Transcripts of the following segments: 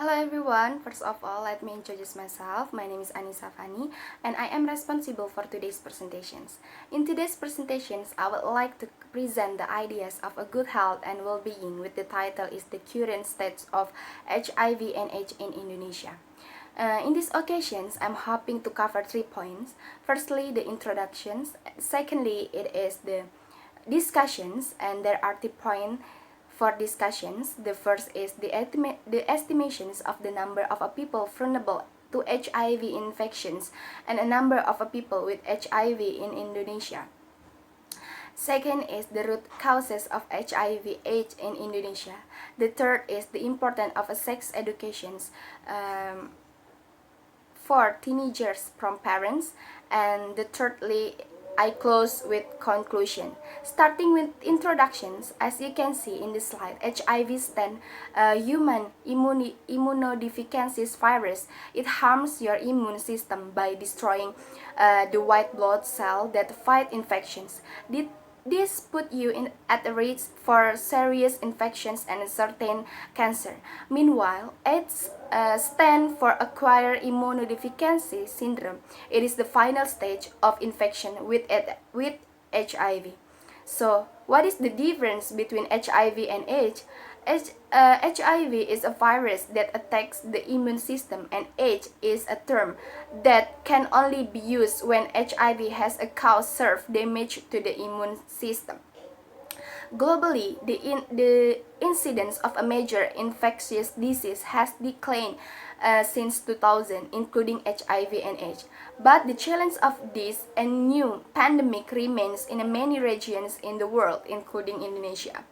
Hello everyone, first of all let me introduce myself. My name is Annisa Fanni and I am responsible for today's presentations. In today's presentations, I would like to present the ideas of a good health and well-being with the title is the current state of HIV and AIDS in Indonesia. In these occasions, I'm hoping to cover 3 points. Firstly, the introductions. Secondly, it is the discussions, and there are 3 points for discussions. The first is the estimations of the number of people vulnerable to HIV infections and a number of people with HIV in Indonesia. Second is the root causes of HIV/AIDS in Indonesia. The third is the importance of a sex educations for teenagers from parents, and the thirdly I close with conclusion. Starting with introductions, as you can see in the slide, HIV stands human immunodeficiency virus. It harms your immune system by destroying the white blood cell that fight infections. This put you at risk for serious infections and certain cancer. Meanwhile, AIDS stands for acquired immunodeficiency syndrome. It is the final stage of infection with HIV. So, what is the difference between HIV and AIDS? HIV is a virus that attacks the immune system, and AIDS is a term that can only be used when HIV has caused severe damage to the immune system. Globally, the incidence of a major infectious disease has declined since 2000, including HIV and AIDS. But the challenge of this and new pandemic remains in many regions in the world, including Indonesia.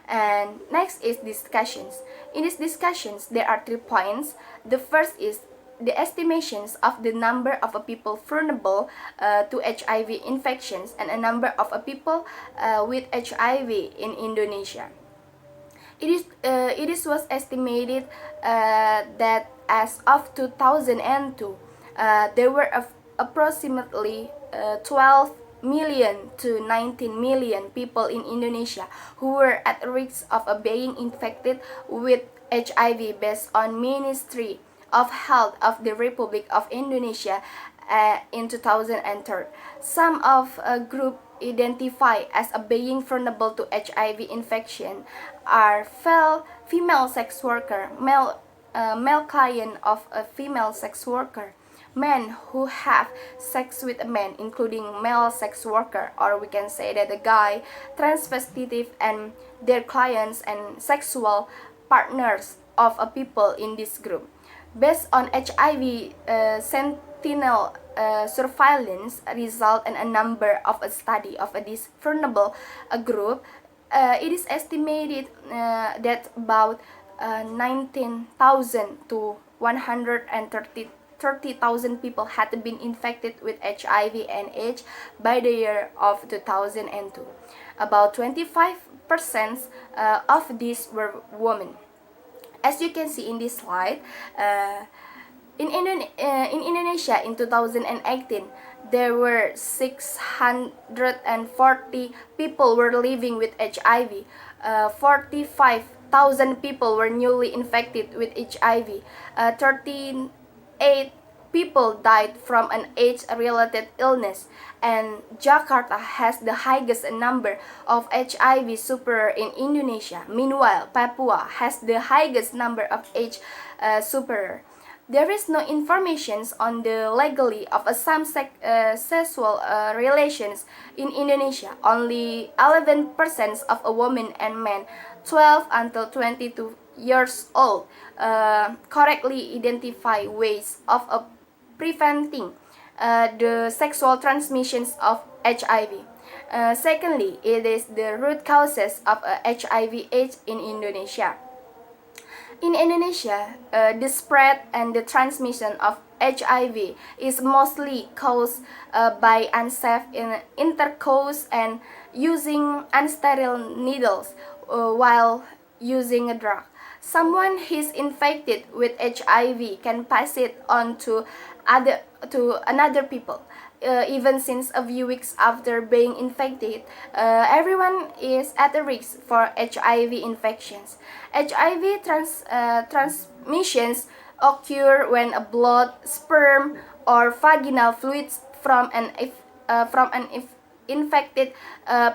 And next is discussions. In these discussions, there are 3 points. The first is the estimations of the number of people vulnerable to HIV infections and a number of people with HIV in Indonesia. It was estimated that as of 2002, there were approximately 12 million to 19 million people in Indonesia who were at risk of being infected with HIV based on Ministry of Health of the Republic of Indonesia in 2003. Some of a group identified as being vulnerable to HIV infection are female sex worker, male client of a female sex worker, men who have sex with a man, including male sex worker, or we can say that a guy, transvestitive, and their clients and sexual partners of people in this group. Based on HIV sentinel surveillance result and a number of a study of this vulnerable group, it is estimated that about 19,000 to 130,000 people had been infected with HIV and AIDS by the year of 2002. About 25% of these were women. As you can see in this slide, in Indonesia in 2018, there were 640 people were living with HIV. 45,000 people were newly infected with HIV. 38 people died from an AIDS-related illness, and Jakarta has the highest number of HIV sufferers in Indonesia. Meanwhile, Papua has the highest number of AIDS sufferers. There is no information on the legality of some sexual relations in Indonesia. Only 11% of women and men 12 until 22 years old correctly identify ways of preventing the sexual transmissions of HIV. Secondly, it is the root causes of HIV/AIDS in Indonesia. In Indonesia, the spread and the transmission of HIV is mostly caused by unsafe intercourse and using unsterile needles while using a drug. Someone who is infected with HIV can pass it on to another people. even since a few weeks after being infected, everyone is at a risk for HIV infections. HIV transmissions occur when a blood, sperm, or vaginal fluids from an infected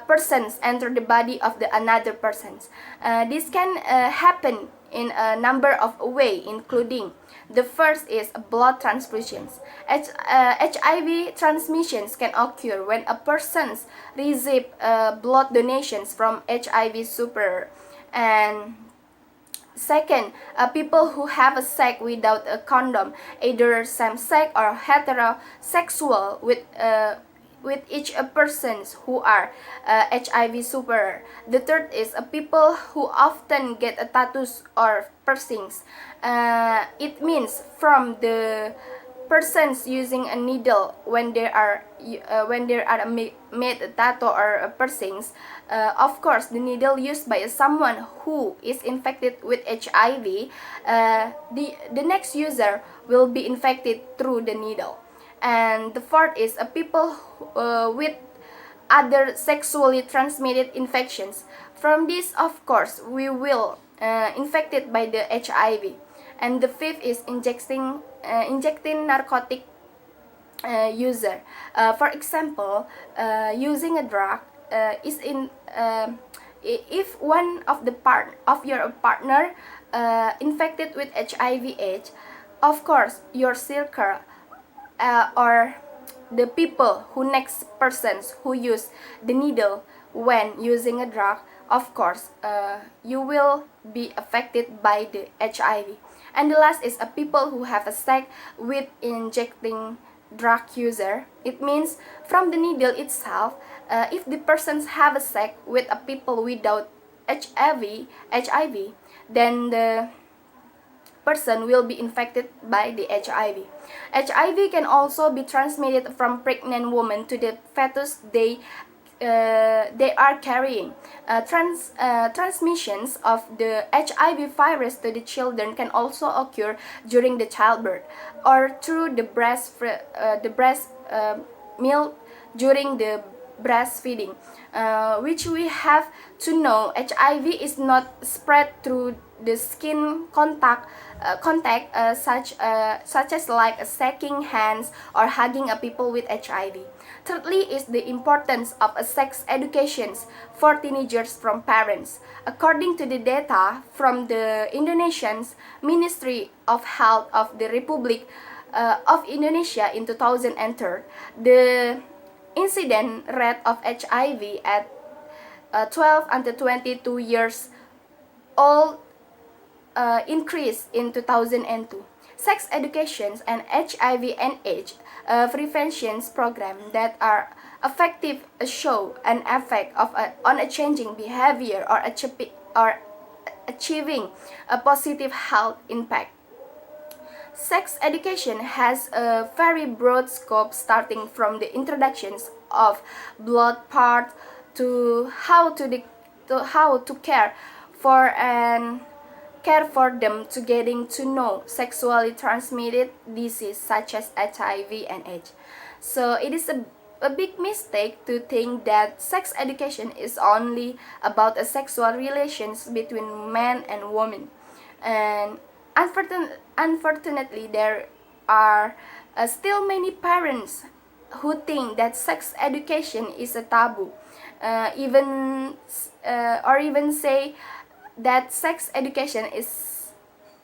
persons enter the body of the another persons. This can happen in a number of ways, including the first is blood transfusions. HIV transmissions can occur when a person receives blood donations from HIV sufferer. And second, people who have a sex without a condom, either same-sex or heterosexual, with each persons who are HIV sufferer. The third is people who often get a tattoos or piercings. It means from the persons using a needle when there are made a tattoo or piercings. Of course, the needle used by someone who is infected with HIV, the next user will be infected through the needle. And the fourth is people with other sexually transmitted infections. From this, of course, we will infected by the HIV. And the fifth is injecting narcotic user. For example, using a drug is in if one of the your partner infected with HIV/AIDS, of course your circle or the people who next persons who use the needle when using a drug, of course you will be affected by the HIV. And the last is people who have a sex with injecting drug user. It means from the needle itself, if the persons have a sex with a people without HIV, then the person will be infected by the HIV. HIV can also be transmitted from pregnant women to the fetus they are carrying. Transmissions of the HIV virus to the children can also occur during the childbirth or through the breast milk during the breastfeeding. Which we have to know, HIV is not spread through the skin contact, such as like shaking hands or hugging a people with HIV. Thirdly is the importance of a sex education for teenagers from parents. According to the data from the Indonesian Ministry of Health of the Republic of Indonesia in 2003, the incident rate of HIV at 12 until 22 years old increased in 2002. Sex education and HIV and AIDS prevention programs that are effective show an effect on a changing behavior or achieving a positive health impact. Sex education has a very broad scope, starting from the introductions of blood parts to how to care for them, to getting to know sexually transmitted disease such as HIV and AIDS. So it is a big mistake to think that sex education is only about a sexual relations between man and woman. And unfortunately, there are still many parents who think that sex education is a taboo, even say that sex education is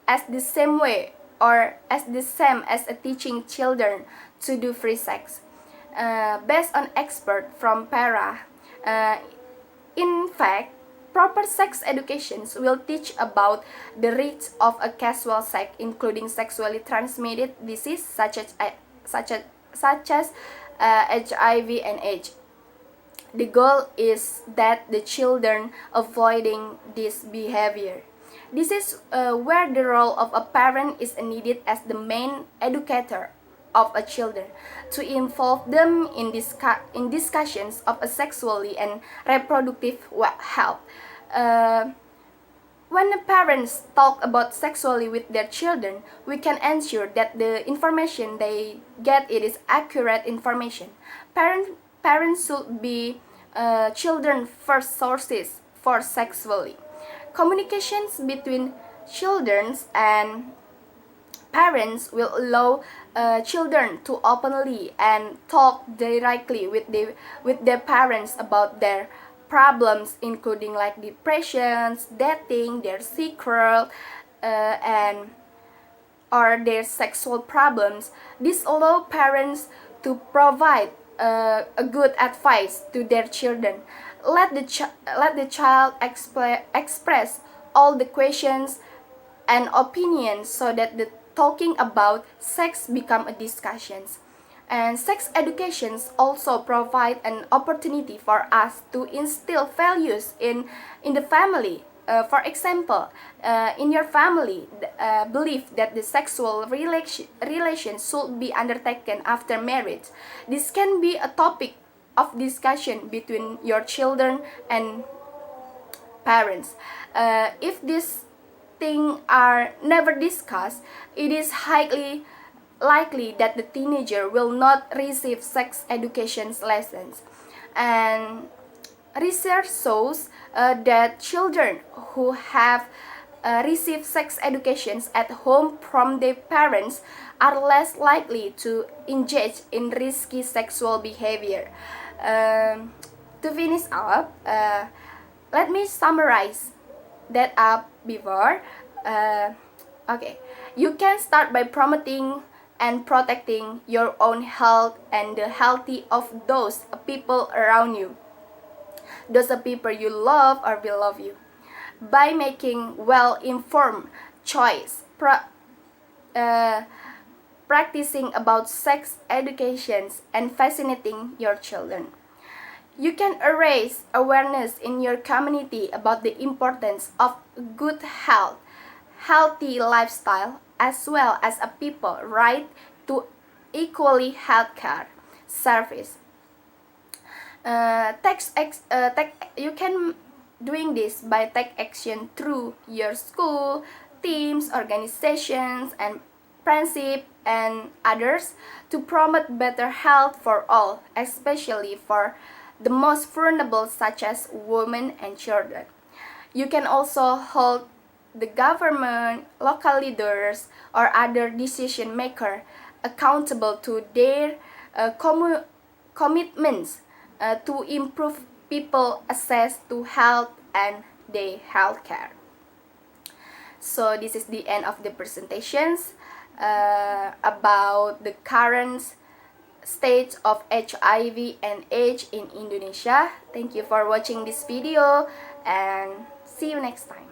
as the same way or as the same as teaching children to do free sex. Based on expert from PARA, in fact, proper sex educations will teach about the risks of a casual sex, including sexually transmitted disease such as HIV and AIDS. The goal is that the children avoiding this behavior. This is where the role of a parent is needed as the main educator of a children, to involve them in discussions of a sexually and reproductive health. When the parents talk about sexually with their children, we can ensure that the information they get it is accurate information. Parents should be children first sources for sexually. Communications between children and parents will allow children to openly and talk directly with their parents about their problems, including like depressions, dating, their secret, and or their sexual problems. This allow parents to provide a good advice to their children. Let the child express all the questions and opinions so that the talking about sex become a discussions. And sex educations also provide an opportunity for us to instill values in the family. For example, in your family, believe that the sexual relation should be undertaken after marriage. This can be a topic of discussion between your children and parents. If these things are never discussed, it is highly likely that the teenager will not receive sex education lessons. And research shows that children who have received sex educations at home from their parents are less likely to engage in risky sexual behavior. To finish up, let me summarize that up before. Okay, you can start by promoting and protecting your own health and the healthy of those people around you, those people you love or beloved you, by making well-informed choice, practicing about sex educations, and fascinating your children. You can raise awareness in your community about the importance of good health, healthy lifestyle, as well as a people right to equally healthcare service. You can doing this by take action through your school, teams, organizations, and friendship and others to promote better health for all, especially for the most vulnerable such as women and children. You can also hold the government, local leaders, or other decision makers accountable to their commitments to improve people access to health and their health care. So this is the end of the presentations about the current state of HIV and AIDS in Indonesia. Thank you for watching this video and see you next time.